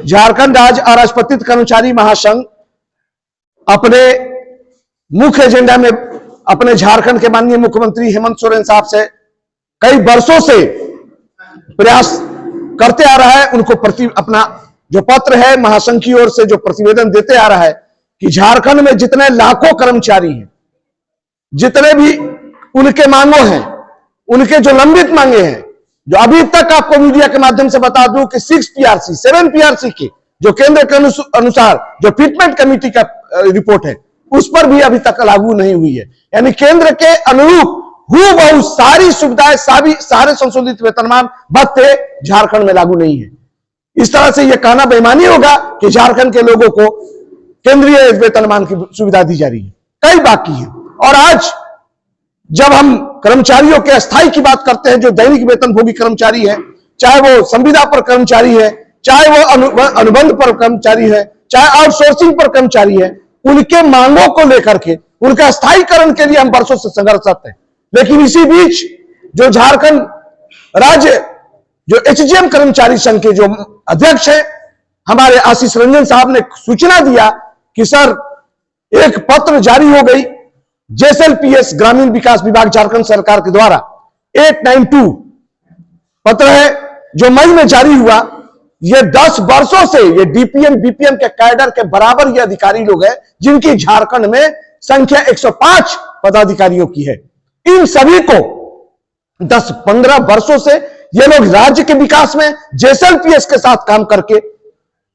झारखंड राज्य अराजपत्रित कर्मचारी महासंघ अपने मुख्य एजेंडा में अपने झारखंड के माननीय मुख्यमंत्री हेमंत सोरेन साहब से कई वर्षों से प्रयास करते आ रहा है। उनको अपना जो पत्र है महासंघ की ओर से जो प्रतिवेदन देते आ रहा है कि झारखंड में जितने लाखों कर्मचारी हैं, जितने भी उनके मांगों हैं, उनके जो लंबित मांगे हैं, जो अभी तक आपको मीडिया के माध्यम से बता दूं कि 6 PRC 7 PRC की जो केंद्र के अनुसार जो फिटमेंट कमेटी का रिपोर्ट है उस पर भी अभी तक लागू नहीं हुई है। यानी केंद्र के अनुरूप हूबहू सारी सुविधाएं सारे संशोधित वेतनमान भत्ते झारखंड में लागू नहीं है। इस तरह से यह कहना बेईमानी होगा कि झारखंड के लोगों को केंद्रीय वेतनमान की सुविधा दी जा रही है, कई बाकी है। और आज जब हम कर्मचारियों के अस्थाई की बात करते हैं, जो दैनिक वेतनभोगी कर्मचारी है, चाहे वो संविदा पर कर्मचारी है, चाहे वो अनुबंध पर कर्मचारी है, चाहे आउटसोर्सिंग पर कर्मचारी है, उनके मांगों को लेकर के उनका अस्थायीकरण के लिए हम वर्षों से संघर्षरत हैं। लेकिन इसी बीच जो झारखंड राज्य जो HGM कर्मचारी संघ के जो अध्यक्ष हैं हमारे आशीष रंजन साहब ने सूचना दिया कि सर एक पत्र जारी हो गई JSLPS ग्रामीण विकास विभाग झारखंड सरकार के द्वारा 892 पत्र है जो मई में जारी हुआ। ये 10 वर्षों से ये DPM BPM के कैडर के बराबर ये अधिकारी लोग हैं जिनकी झारखंड में संख्या 105 पदाधिकारियों की है। इन सभी को 10-15 वर्षों से ये लोग राज्य के विकास में JSLPS के साथ काम करके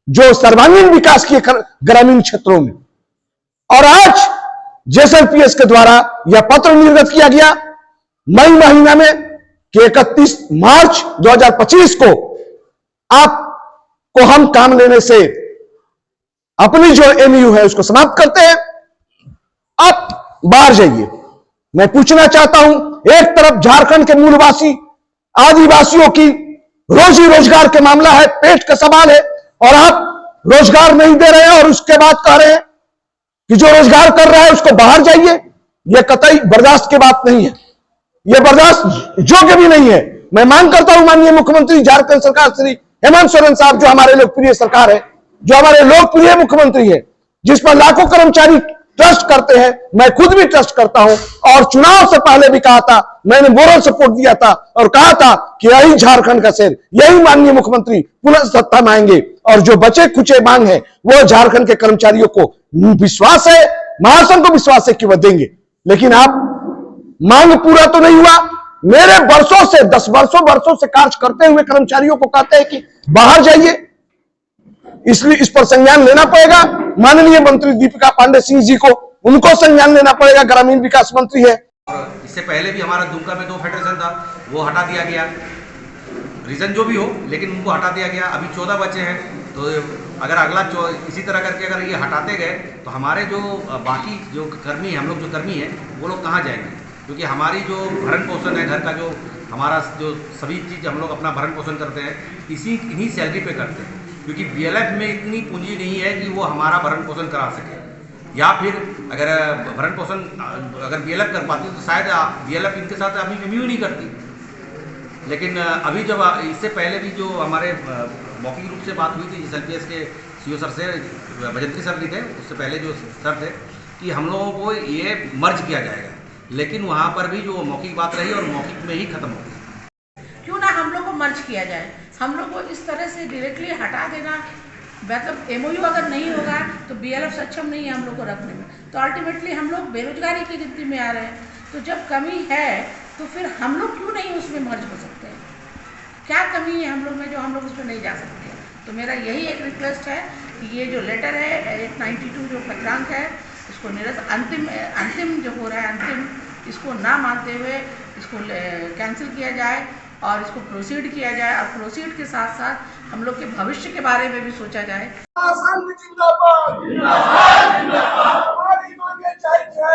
जो सर्वांगीण विकास किए ग्रामीण क्षेत्रों में, और आज JSLPS के द्वारा यह पत्र निर्गत किया गया मई महीना में कि 31 मार्च 2025 को आपको हम काम लेने से अपनी जो MU है उसको समाप्त करते हैं, आप बाहर जाइए। मैं पूछना चाहता हूं, एक तरफ झारखंड के मूलवासी आदिवासियों की रोजी रोजगार के मामला है, पेट का सवाल है, और आप रोजगार नहीं दे रहे हैं और उसके बाद कह रहे हैं कि जो रोजगार कर रहा है उसको बाहर जाइए। यह कतई बर्दाश्त की बात नहीं है, यह बर्दाश्त योग्य भी नहीं है। मैं मांग करता हूं माननीय मुख्यमंत्री झारखंड सरकार श्री हेमंत सोरेन साहब, जो हमारे लोकप्रिय सरकार है, जो हमारे लोकप्रिय मुख्यमंत्री है, जिस पर लाखों कर्मचारी ट्रस्ट करते हैं, मैं खुद भी ट्रस्ट करता हूं और चुनाव से पहले भी कहा था, मैंने मोरल सपोर्ट दिया था और कहा था कि यही झारखंड का शेर, यही माननीय मुख्यमंत्री पुनः सत्ता में आएंगे और जो बचे खुचे मांग है वो झारखंड के कर्मचारियों को विश्वास है, महासंघ को विश्वास है कि वह देंगे। लेकिन आप मांग पूरा तो नहीं हुआ। मेरे वर्षों से 10 वर्षों से कार्य करते हुए कर्मचारियों को कहते हैं कि बाहर जाइए, इसलिए इस पर संज्ञान लेना पड़ेगा माननीय मंत्री दीपिका पांडे सिंह जी को, उनको संज्ञान लेना पड़ेगा, ग्रामीण विकास मंत्री है। इससे पहले भी हमारा दुमका में 2 फेडरेशन था, वो हटा दिया गया, रीजन जो भी हो, लेकिन उनको हटा दिया गया। अभी 14 बचे हैं, तो अगर अगला इसी तरह करके अगर ये हटाते गए तो हमारे जो बाकी जो कर्मी हैं, हम लोग जो कर्मी हैं, वो लोग कहाँ जाएंगे? क्योंकि हमारी जो भरण पोषण है, घर का जो हमारा जो सभी चीज़ हम लोग अपना भरण पोषण करते हैं इन्हीं सैलरी पे करते हैं, क्योंकि BLF में इतनी पूंजी नहीं है कि वो हमारा भरण पोषण करा सके, या फिर अगर भरण पोषण अगर BLF कर पाती तो शायद BLF इनके साथ अभी MU नहीं करती। लेकिन अभी जब इससे पहले भी जो हमारे मौखिक रूप से बात हुई थी JSLPS के CO सर से, भजंत्री सर भी थे, उससे पहले जो सर थे, कि हम लोगों को ये मर्ज किया जाएगा, लेकिन वहाँ पर भी जो मौखिक बात रही और मौखिक में ही खत्म हो गई। क्यों ना हम लोग को मर्ज किया जाए, हम लोग को इस तरह से डायरेक्टली हटा देना, मतलब MOU अगर नहीं होगा तो BLF सक्षम नहीं है हम लोग को रखने में, तो अल्टीमेटली हम लोग बेरोजगारी की स्थिति में आ रहे हैं। तो जब कमी है तो फिर हम लोग क्यों नहीं उसमें मर्ज हो सकते हैं? क्या कमी है हम लोग में जो हम लोग उसमें नहीं जा सकते हैं? तो मेरा यही एक रिक्वेस्ट है कि ये जो लेटर है 892 जो पत्रांक है, इसको अंतिम जो हो रहा है, अंतिम इसको ना मानते हुए इसको कैंसिल किया जाए और इसको प्रोसीड किया जाए, और प्रोसीड के साथ साथ हम लोग के भविष्य के बारे में भी सोचा जाए। जिंदाबाद, जिंदाबाद, जिंदाबाद। हमारी मांगे चाहिए।